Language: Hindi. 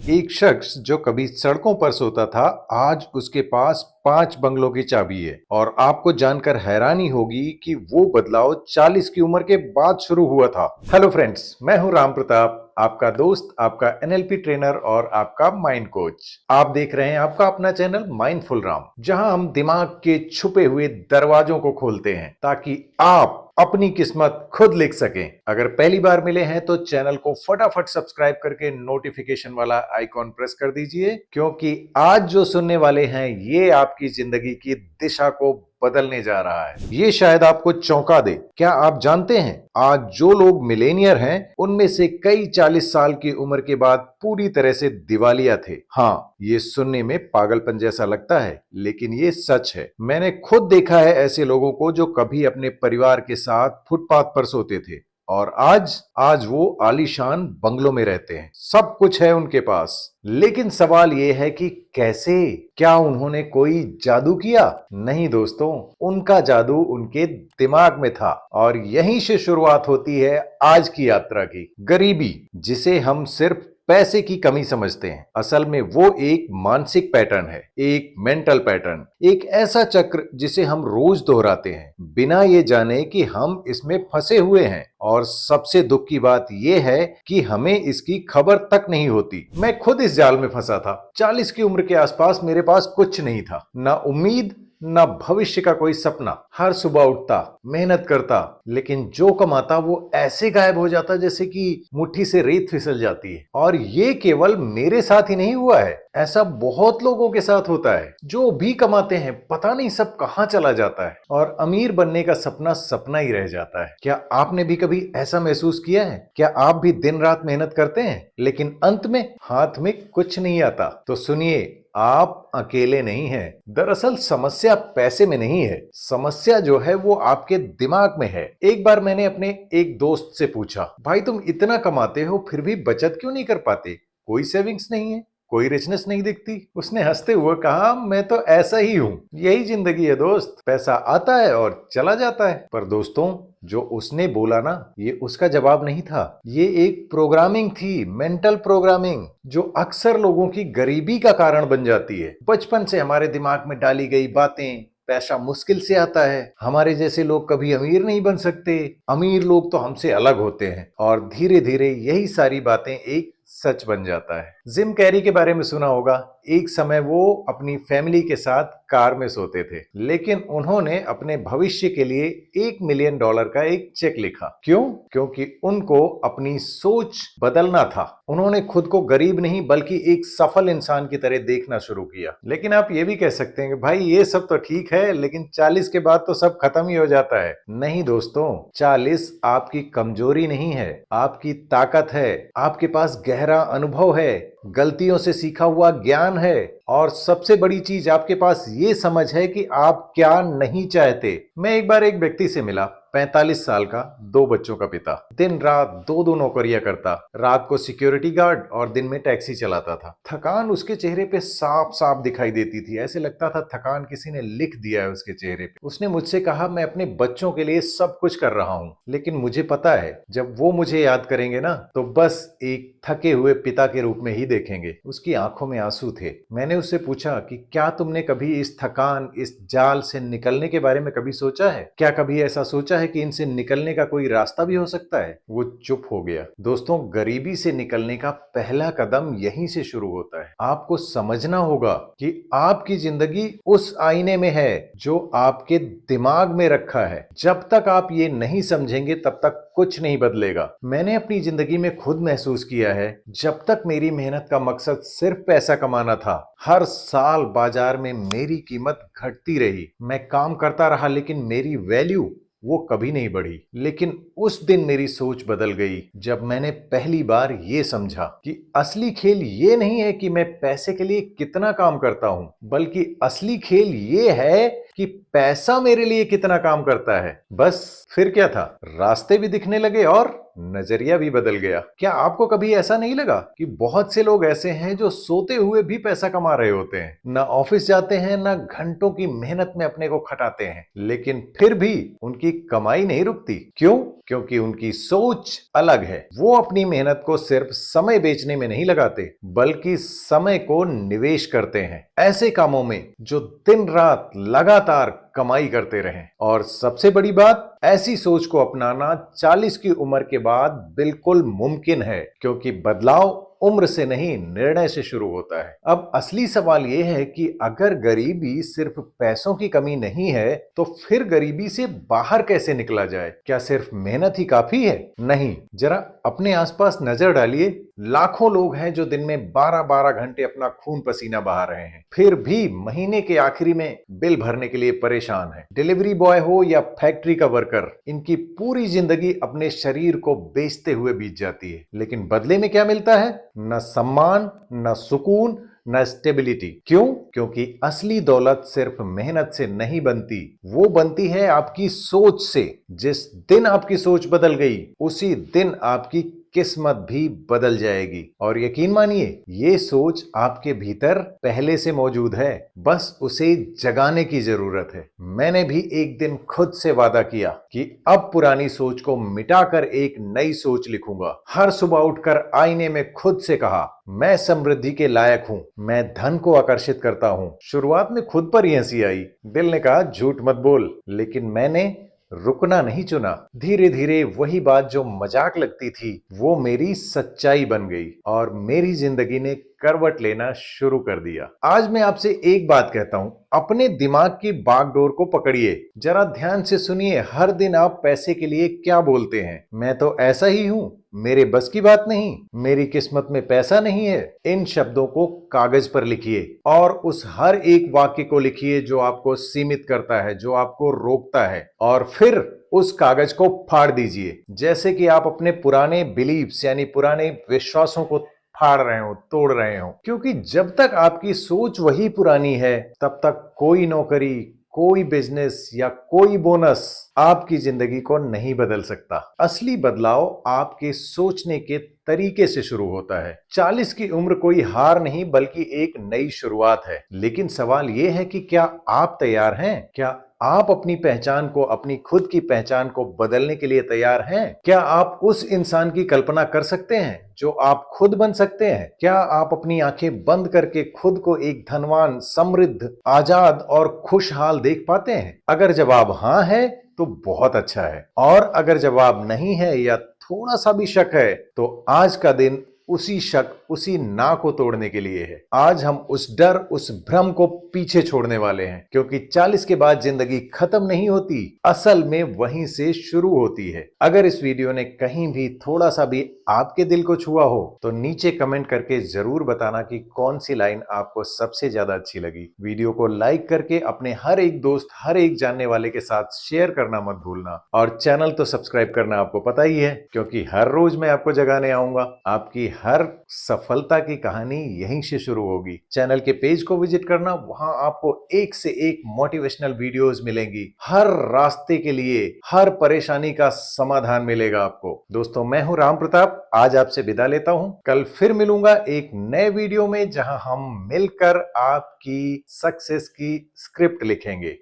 एक शख्स जो कभी सड़कों पर सोता था, आज उसके पास 5 बंगलों की चाबी है। और आपको जानकर हैरानी होगी कि वो बदलाव 40 की उम्र के बाद शुरू हुआ था। हेलो फ्रेंड्स, मैं हूं राम प्रताप, आपका दोस्त, आपका एनएलपी ट्रेनर और आपका माइंड कोच। आप देख रहे हैं आपका अपना चैनल माइंडफुल राम, जहां हम दिमाग के छुपे हुए दरवाजों को खोलते हैं ताकि आप अपनी किस्मत खुद लिख सकें। अगर पहली बार मिले हैं तो चैनल को फटाफट सब्सक्राइब करके नोटिफिकेशन वाला आइकॉन प्रेस कर दीजिए, क्योंकि आज जो सुनने वाले हैं ये आपकी जिंदगी की दिशा को बदलने जा रहा है। ये शायद आपको चौंका दे। क्या आप जानते हैं, आज जो लोग मिलेनियर हैं उनमें से कई 40 साल की उम्र के बाद पूरी तरह से दिवालिया थे। हाँ, ये सुनने में पागलपन जैसा लगता है, लेकिन ये सच है। मैंने खुद देखा है ऐसे लोगों को जो कभी अपने परिवार के साथ फुटपाथ पर सोते थे और आज वो आलीशान बंगलों में रहते हैं। सब कुछ है उनके पास। लेकिन सवाल ये है कि कैसे? क्या उन्होंने कोई जादू किया? नहीं दोस्तों, उनका जादू उनके दिमाग में था। और यहीं से शुरुआत होती है आज की यात्रा की। गरीबी, जिसे हम सिर्फ पैसे की कमी समझते हैं, असल में वो एक मानसिक पैटर्न है, एक मेंटल पैटर्न, एक ऐसा चक्र जिसे हम रोज दोहराते हैं बिना ये जाने कि हम इसमें फंसे हुए हैं। और सबसे दुख की बात यह है कि हमें इसकी खबर तक नहीं होती। मैं खुद इस जाल में फंसा था। 40 की उम्र के आसपास मेरे पास कुछ नहीं था, ना उम्मीद, ना भविष्य का कोई सपना। हर सुबह उठता, मेहनत करता, लेकिन जो कमाता वो ऐसे गायब हो जाता जैसे कि मुट्ठी से रेत फिसल जाती है। और ये केवल मेरे साथ ही नहीं हुआ है, ऐसा बहुत लोगों के साथ होता है। जो भी कमाते हैं पता नहीं सब कहां चला जाता है और अमीर बनने का सपना सपना ही रह जाता है। क्या आपने भी कभी ऐसा महसूस किया है? क्या आप भी दिन रात मेहनत करते हैं लेकिन अंत में हाथ में कुछ नहीं आता? तो सुनिए, आप अकेले नहीं हैं। दरअसल समस्या पैसे में नहीं है, समस्या जो है वो आपके दिमाग में है। एक बार मैंने अपने एक दोस्त से पूछा, भाई तुम इतना कमाते हो फिर भी बचत क्यों नहीं कर पाते? कोई सेविंग्स नहीं है, कोई रिचनेस नहीं दिखती। उसने हंसते हुए कहा, मैं तो ऐसा ही हूं, यही जिंदगी है दोस्त, पैसा आता है और चला जाता है। पर दोस्तों, जो उसने बोला ना, ये उसका जवाब नहीं था। ये एक प्रोग्रामिंग थी, मेंटल प्रोग्रामिंग, जो अक्सर लोगों की गरीबी का कारण बन जाती है। बचपन से हमारे दिमाग में डाली गई बातें, पैसा मुश्किल से आता है, हमारे जैसे लोग कभी अमीर नहीं बन सकते, अमीर लोग तो हमसे अलग होते हैं, और धीरे धीरे यही सारी बातें एक सच बन जाता है। जिम कैरी के बारे में सुना होगा। एक समय वो अपनी फैमिली के साथ कार में सोते थे, लेकिन उन्होंने अपने भविष्य के लिए $1 मिलियन का एक चेक लिखा। क्यों? क्योंकि उनको अपनी सोच बदलना था। उन्होंने खुद को गरीब नहीं बल्कि एक सफल इंसान की तरह देखना शुरू किया। लेकिन आप ये भी कह सकते हैं कि भाई ये सब तो ठीक है, लेकिन 40 के बाद तो सब खत्म ही हो जाता है। नहीं दोस्तों, 40 आपकी कमजोरी नहीं है, आपकी ताकत है। आपके पास गहरा अनुभव है, गलतियों से सीखा हुआ ज्ञान है, और सबसे बड़ी चीज आपके पास ये समझ है कि आप क्या नहीं चाहते। मैं एक बार एक व्यक्ति से मिला, 45 साल का, 2 बच्चों का पिता, दिन रात दो दो नौकरियां करता, रात को सिक्योरिटी गार्ड और दिन में टैक्सी चलाता था। थकान उसके चेहरे पे साफ साफ दिखाई देती थी, ऐसे लगता था थकान किसी ने लिख दिया है उसके चेहरे पे। उसने मुझसे कहा, मैं अपने बच्चों के लिए सब कुछ कर रहा हूं, लेकिन मुझे पता है जब वो मुझे याद करेंगे ना तो बस एक थके हुए पिता के रूप में ही देखेंगे। उसकी आंखों में आंसू थे। मैंने उससे पूछा कि क्या तुमने कभी इस थकान, इस जाल से निकलने के बारे में कभी सोचा है? क्या कभी ऐसा सोचा है कि इनसे निकलने का कोई रास्ता भी हो सकता है? वो चुप हो गया। दोस्तों, गरीबी से निकलने का पहला कदम यहीं से शुरू होता है। आपको समझना होगा कि आपकी जिंदगी उस आईने में है जो आपके दिमाग में रखा है। जब तक आप ये नहीं समझेंगे तब तक कुछ नहीं बदलेगा। मैंने अपनी जिंदगी में खुद महसूस किया है, जब तक मेरी मेहनत का मकसद सिर्फ पैसा कमाना था, हर साल बाजार में मेरी कीमत घटती रही। मैं काम करता रहा लेकिन मेरी वैल्यू वो कभी नहीं बढ़ी। लेकिन उस दिन मेरी सोच बदल गई जब मैंने पहली बार ये समझा कि असली खेल ये नहीं है कि मैं पैसे के लिए कितना काम करता हूं, बल्कि असली खेल ये है कि पैसा मेरे लिए कितना काम करता है। बस फिर क्या था, रास्ते भी दिखने लगे और नजरिया भी बदल गया। क्या आपको कभी ऐसा नहीं लगा कि बहुत से लोग ऐसे हैं जो सोते हुए भी पैसा कमा रहे होते हैं, ना ऑफिस जाते हैं, ना घंटों की मेहनत में अपने को खटाते हैं, लेकिन फिर भी उनकी कमाई नहीं रुकती? क्यों? क्योंकि उनकी सोच अलग है। वो अपनी मेहनत को सिर्फ समय बेचने में नहीं लगाते, बल्कि समय को निवेश करते हैं ऐसे कामों में जो दिन रात लगातार कमाई करते रहें। और सबसे बड़ी बात, ऐसी सोच को अपनाना 40 की उम्र के बाद बिल्कुल मुमकिन है, क्योंकि बदलाव उम्र से नहीं, निर्णय से शुरू होता है। अब असली सवाल यह है कि अगर गरीबी सिर्फ पैसों की कमी नहीं है, तो फिर गरीबी से बाहर कैसे निकला जाए? क्या सिर्फ मेहनत ही काफी है? नहीं। जरा अपने आसपास नजर डालिए। लाखों लोग हैं जो दिन में 12-12 घंटे अपना खून पसीना बहा रहे हैं, फिर भी महीने के आखिरी में बिल भरने के लिए परेशान है। डिलीवरी बॉय हो या फैक्ट्री का वर्कर, इनकी पूरी जिंदगी अपने शरीर को बेचते हुए बीत जाती है, लेकिन बदले में क्या मिलता है? न सम्मान, न सुकून, न स्टेबिलिटी। क्यों? क्योंकि असली दौलत सिर्फ मेहनत से नहीं बनती, वो बनती है आपकी सोच से। जिस दिन आपकी सोच बदल गई, उसी दिन आपकी किस्मत भी बदल जाएगी। और यकीन मानिए, ये सोच आपके भीतर पहले से मौजूद है, बस उसे जगाने की जरूरत है। मैंने भी एक दिन खुद से वादा किया कि अब पुरानी सोच को मिटाकर एक नई सोच लिखूंगा। हर सुबह उठकर आईने में खुद से कहा, मैं समृद्धि के लायक हूं, मैं धन को आकर्षित करता हूं। शुरुआत में खुद पर ही हंसी आई। दिल ने कहा, झूठ मत बोल, लेकिन मैंने रुकना नहीं चुना। धीरे धीरे वही बात जो मजाक लगती थी, वो मेरी सच्चाई बन गई और मेरी जिंदगी ने करवट लेना शुरू कर दिया। आज मैं आपसे एक बात कहता हूं, अपने दिमाग की बागडोर को पकड़िए। जरा ध्यान से सुनिए, हर दिन आप पैसे के लिए क्या बोलते हैं? मैं तो ऐसा ही हूं, मेरे बस की बात नहीं, मेरी किस्मत में पैसा नहीं है। इन शब्दों को कागज पर लिखिए और उस हर एक वाक्य को लिखिए जो आपको सीमित करता है, जो आपको रोकता है, और फिर उस कागज को फाड़ दीजिए, जैसे कि आप अपने पुराने बिलीव्स यानी पुराने विश्वासों को फाड़ रहे हो, तोड़ रहे हो। क्योंकि जब तक आपकी सोच वही पुरानी है, तब तक कोई नौकरी, कोई बिजनेस या कोई बोनस आपकी जिंदगी को नहीं बदल सकता। असली बदलाव आपके सोचने के तरीके से शुरू होता है। 40 की उम्र कोई हार नहीं, बल्कि एक नई शुरुआत है। लेकिन सवाल यह है कि क्या आप तैयार हैं? क्या आप अपनी पहचान को, अपनी खुद की पहचान को बदलने के लिए तैयार हैं? क्या आप उस इंसान की कल्पना कर सकते हैं जो आप खुद बन सकते हैं? क्या आप अपनी आंखें बंद करके खुद को एक धनवान, समृद्ध, आजाद और खुशहाल देख पाते हैं? अगर जवाब हां है तो बहुत अच्छा है, और अगर जवाब नहीं है या थोड़ा सा भी शक है, तो आज का दिन उसी शक, उसी ना को तोड़ने के लिए है। आज हम उस डर, उस भ्रम को पीछे छोड़ने वाले हैं, क्योंकि 40 के बाद जिंदगी खत्म नहीं होती, असल में वहीं से शुरू होती है। अगर इस वीडियो ने कहीं भी थोड़ा सा भी आपके दिल को छुआ हो, तो नीचे कमेंट करके जरूर बताना कि कौन सी लाइन आपको सबसे ज्यादा अच्छी लगी। वीडियो को लाइक करके अपने हर एक दोस्त, हर एक जानने वाले के साथ शेयर करना मत भूलना, और चैनल तो सब्सक्राइब करना आपको पता ही है, क्योंकि हर रोज मैं आपको जगाने आऊंगा। आपकी हर सफलता की कहानी यहीं से शुरू होगी। चैनल के पेज को विजिट करना, वहां आपको एक से एक मोटिवेशनल वीडियोस मिलेंगी। हर रास्ते के लिए, हर परेशानी का समाधान मिलेगा आपको। दोस्तों, मैं हूं राम प्रताप, आज आपसे विदा लेता हूं। कल फिर मिलूंगा एक नए वीडियो में, जहां हम मिलकर आपकी सक्सेस की स्क्रिप्ट लिखेंगे।